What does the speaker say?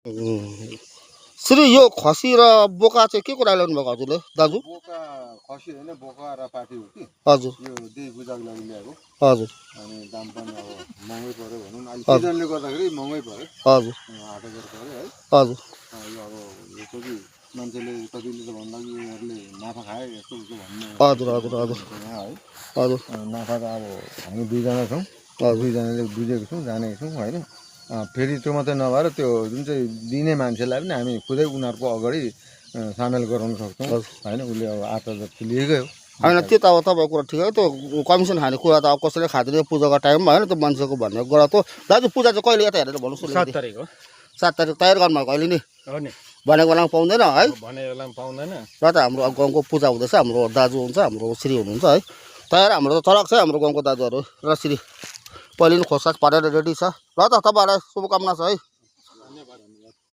श्री यो खसी र बोका चाहिँ के कुरा ल्याउनु भएको हजुरले दाजु? बोका खसी होइन, बोका र पाठी हो कि। हजुर, यो देवी पूजाको लागि ल्याएको। हजुर। अनि दाम पनि अब महँगै पर्यो भनौँ न, अहिले सिजनले गर्दाखेरि महँगै पर्यो। हजुर, 8,000 पर्यो है। हजुर। यो अब यो कि मान्छेले कतिले त भन्दा कि यिनीहरूले नाफा खाए यस्तो उस्तो भन्ने। हजुर, हजुर, हजुर, यहाँ है। हजुर। नाफा त अब हामी दुईजना छौँ, दुईजनाले बुझेको छौँ, जानेको छौँ होइन। फेरि त्यो मात्रै नभएर त्यो जुन चाहिँ दिने मान्छेलाई पनि हामी खुदै उनीहरूको अगाडि सामेल गराउन सक्छौँ होइन। उसले अब 8,000 लिएकै हो होइन, त्यो त अब तपाईँको कुरा ठिक हो। त्यो कमिसन खाने कुरा त अब कसैले खाँदैन पूजाको टाइममा होइन, त्यो मान्छेको भन्ने कुरा त। दाजु पूजा चाहिँ कहिले यता हेरेर भन्नुहोस्? 7 तारिक हो। 7 तारिक तयार गर्नुभएको अहिले नि? हो नि। भनेको बेलामा पाउँदैन है? भनेको बेलामा पाउँदैन। र त हाम्रो गाउँको पूजा हुँदैछ, हाम्रो दाजु हुन्छ, हाम्रो श्री हुनुहुन्छ है। तयार हाम्रो त चलक छ हाम्रो गाउँको दाजुहरू र श्री। पहिले नि खोजसाज पारेर रेडी छ। ल त तपाईँहरूलाई शुभकामना छ है।